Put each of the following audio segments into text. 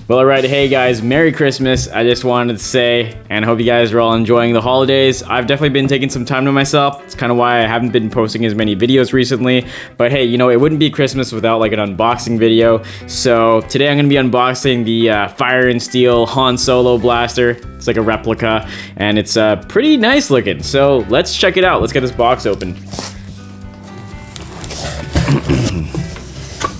Well, alright, hey guys, Merry Christmas. I just wanted to say, and I hope you guys are all enjoying the holidays. I've definitely been taking some time to myself. It's kind of why I haven't been posting as many videos recently. But hey, you know, it wouldn't be Christmas without like an unboxing video. So today I'm going to be unboxing the Fire and Steel Han Solo blaster. It's like a replica, and it's pretty nice looking. So let's check it out. Let's get this box open.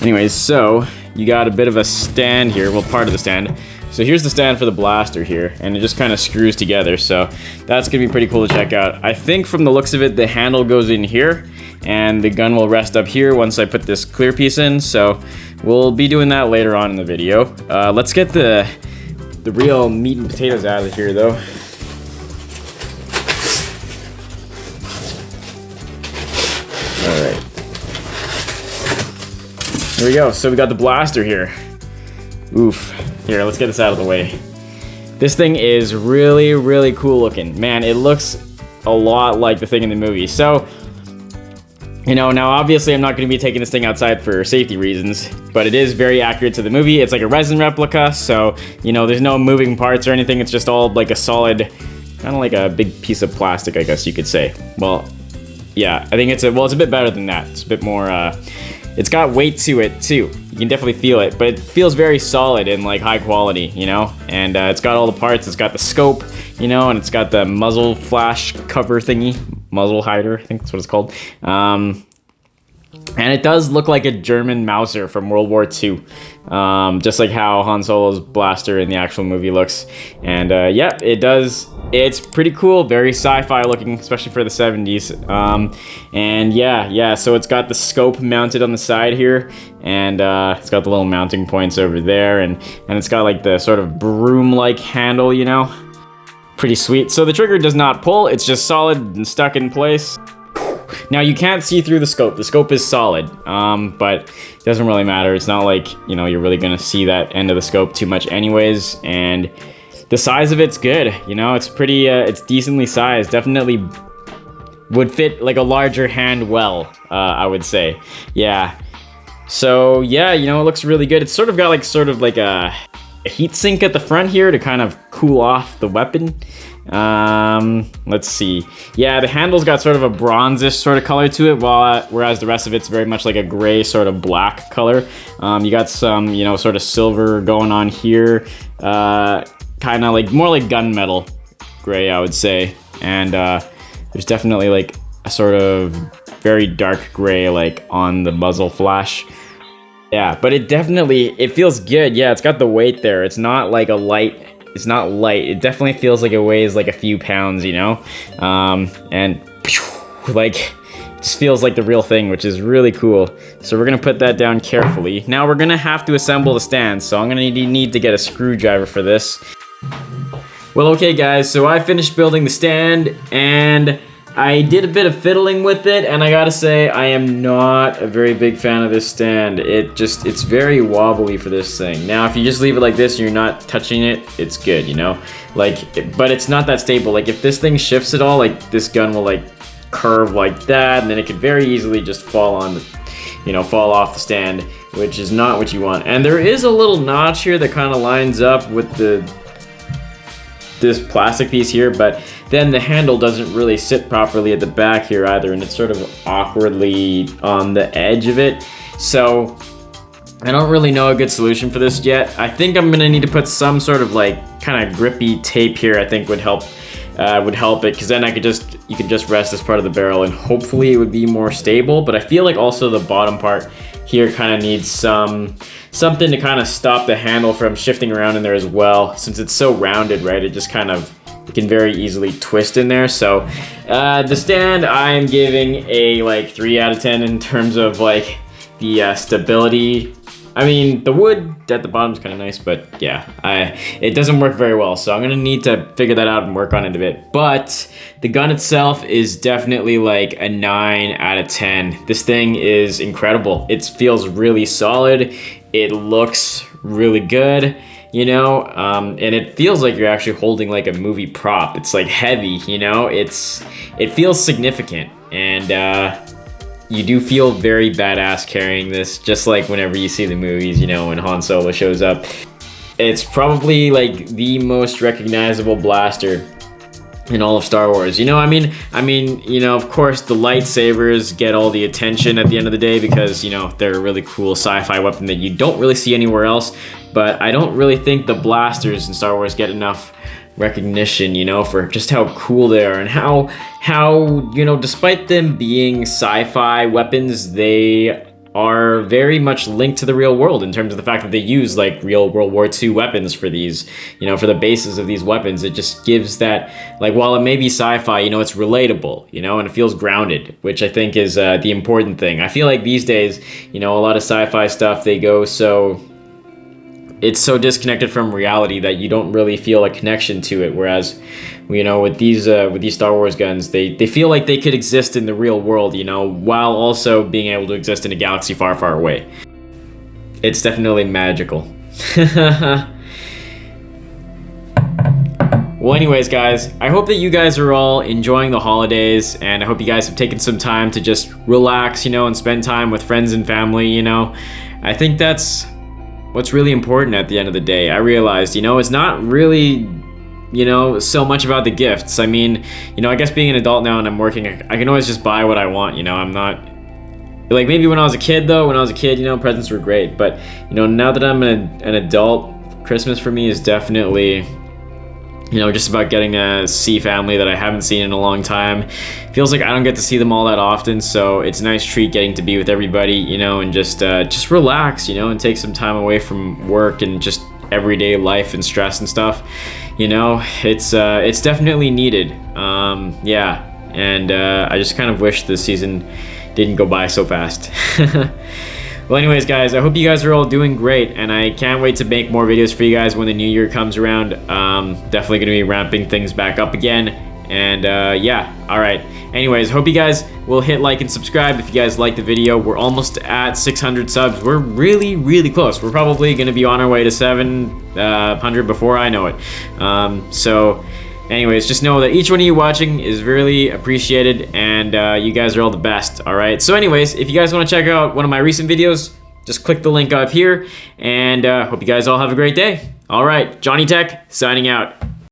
Anyways, so you got a bit of a stand here, well, part of the stand. So here's the stand for the blaster here, and it just kind of screws together, so that's gonna be pretty cool to check out. I think from the looks of it, the handle goes in here, and the gun will rest up here once I put this clear piece in, so we'll be doing that later on in the video. Let's get the real meat and potatoes out of here, though. Alright. Here we go, so we got the blaster here. Oof. Here, let's get this out of the way. This thing is really, really cool looking. Man, it looks a lot like the thing in the movie. So, you know, now obviously I'm not going to be taking this thing outside for safety reasons, but it is very accurate to the movie. It's like a resin replica, so, you know, there's no moving parts or anything. It's just all like a solid, kind of like a big piece of plastic, I guess you could say. Well, yeah, I think it's a bit better than that. It's a bit more, it's got weight to it too. You can definitely feel it, but it feels very solid and like high quality, you know? And it's got all the parts. It's got the scope, you know, and it's got the muzzle flash cover thingy. Muzzle hider, I think that's what it's called. And it does look like a German Mauser from World War II. Just like how Han Solo's blaster in the actual movie looks. And yeah, it does. It's pretty cool, very sci-fi looking, especially for the 70s. And yeah, so it's got the scope mounted on the side here, and it's got the little mounting points over there, and it's got like the sort of broom-like handle, you know? Pretty sweet. So the trigger does not pull, it's just solid and stuck in place. Now you can't see through the scope. The scope is solid, but it doesn't really matter. It's not like, you know, you're really gonna see that end of the scope too much anyways, and the size of it's good, you know, it's pretty, it's decently sized. Definitely would fit like a larger hand well, I would say. Yeah. So yeah, you know, it looks really good. It's sort of got like a heat sink at the front here to kind of cool off the weapon. Let's see. Yeah, the handle's got sort of a bronzish sort of color to it, whereas the rest of it's very much like a gray sort of black color. You got some, you know, sort of silver going on here. Kind of like more like gunmetal gray, I would say, and there's definitely like a sort of very dark gray like on the muzzle flash. Yeah, but it feels good. Yeah, it's got the weight there. It's not like it's not light. It definitely feels like it weighs like a few pounds, you know, and like it just feels like the real thing, which is really cool. So we're gonna put that down carefully. Now we're gonna have to assemble the stand, so I'm gonna need to get a screwdriver for this. Well, okay guys, so I finished building the stand, and I did a bit of fiddling with it, and I gotta say, I am not a very big fan of this stand. It's very wobbly for this thing. Now, if you just leave it like this and you're not touching it, it's good, you know? Like, but it's not that stable. Like, if this thing shifts at all, like, this gun will, like, curve like that, and then it could very easily just fall off the stand, which is not what you want. And there is a little notch here that kind of lines up with this plastic piece here, but then the handle doesn't really sit properly at the back here either, and it's sort of awkwardly on the edge of it. So I don't really know a good solution for this yet. I think I'm gonna need to put some sort of like kind of grippy tape here. I think would help it, because then you could just rest this part of the barrel, and hopefully it would be more stable. But I feel like also the bottom part here kind of needs something to kind of stop the handle from shifting around in there as well, since it's so rounded, right? It just kind of, it can very easily twist in there. So the stand, I'm giving a like 3 out of 10 in terms of like the stability. I mean, the wood at the bottom is kind of nice, but yeah, it doesn't work very well. So I'm gonna need to figure that out and work on it a bit. But the gun itself is definitely like a 9 out of 10. This thing is incredible. It feels really solid. It looks really good, you know, and it feels like you're actually holding like a movie prop. It's like heavy, you know, it feels significant, and you do feel very badass carrying this, just like whenever you see the movies, you know, when Han Solo shows up. it's probably like the most recognizable blaster in all of Star Wars. You know, I mean, you know, of course the lightsabers get all the attention at the end of the day because, you know, they're a really cool sci-fi weapon that you don't really see anywhere else. But I don't really think the blasters in Star Wars get enough recognition, you know, for just how cool they are and how, you know, despite them being sci-fi weapons, they are very much linked to the real world in terms of the fact that they use like real World War II weapons for these, you know, for the bases of these weapons. It just gives that, like, while it may be sci-fi, you know, it's relatable, you know, and it feels grounded, which I think is the important thing. I feel like these days, you know, a lot of sci-fi stuff, they go so, it's so disconnected from reality that you don't really feel a connection to it. Whereas, you know, with these Star Wars guns, they feel like they could exist in the real world, you know, while also being able to exist in a galaxy far, far away. It's definitely magical. Well, anyways, guys, I hope that you guys are all enjoying the holidays, and I hope you guys have taken some time to just relax, you know, and spend time with friends and family, you know. I think that's what's really important at the end of the day. I realized, you know, it's not really, you know, so much about the gifts. I mean, you know, I guess being an adult now and I'm working, I can always just buy what I want, you know. I'm not, like, maybe when I was a kid, though, you know, presents were great. But, you know, now that I'm an adult, Christmas for me is definitely, you know, just about getting to see family that I haven't seen in a long time. Feels like I don't get to see them all that often, so it's a nice treat getting to be with everybody, you know, and just relax, you know, and take some time away from work and just everyday life and stress and stuff. You know, it's definitely needed. Yeah, and I just kind of wish this season didn't go by so fast. Well, anyways, guys, I hope you guys are all doing great, and I can't wait to make more videos for you guys when the new year comes around. Definitely going to be ramping things back up again, and yeah, all right. Anyways, hope you guys will hit like and subscribe if you guys like the video. We're almost at 600 subs. We're really, really close. We're probably going to be on our way to 700 before I know it. So anyways, just know that each one of you watching is really appreciated, and you guys are all the best, all right? So anyways, if you guys want to check out one of my recent videos, just click the link up here, and hope you guys all have a great day. All right, Johnny Tech, signing out.